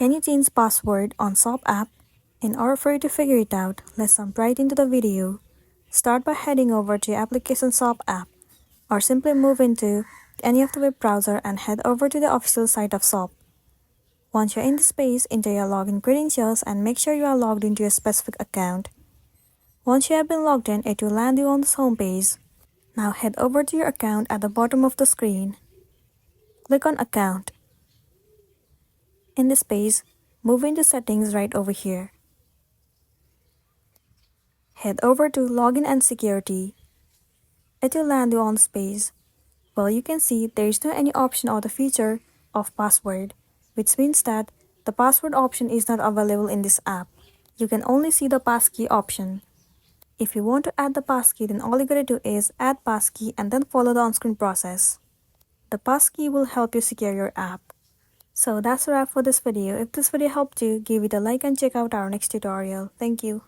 Can you change password on SOP app? In order for you to figure it out, let's jump right into the video. Start by heading over to your application SOP app, or simply move into any of the web browser and head over to the official site of SOP. Once you're in this page, enter your login credentials and make sure you are logged into your specific account. Once you have been logged in, it will land you on this home page. Now head over to your account at the bottom of the screen. Click on Account. In this page, move into Settings right over here. Head over to Login and Security. It will land you on this page. Well, you can see there is no any option or the feature of password, which means that the password option is not available in this app. You can only see the passkey option. If you want to add the passkey, then all you gotta do is add passkey and then follow the on-screen process. The passkey will help you secure your app. So that's a wrap for this video. If this video helped you, give it a like and check out our next tutorial. Thank you.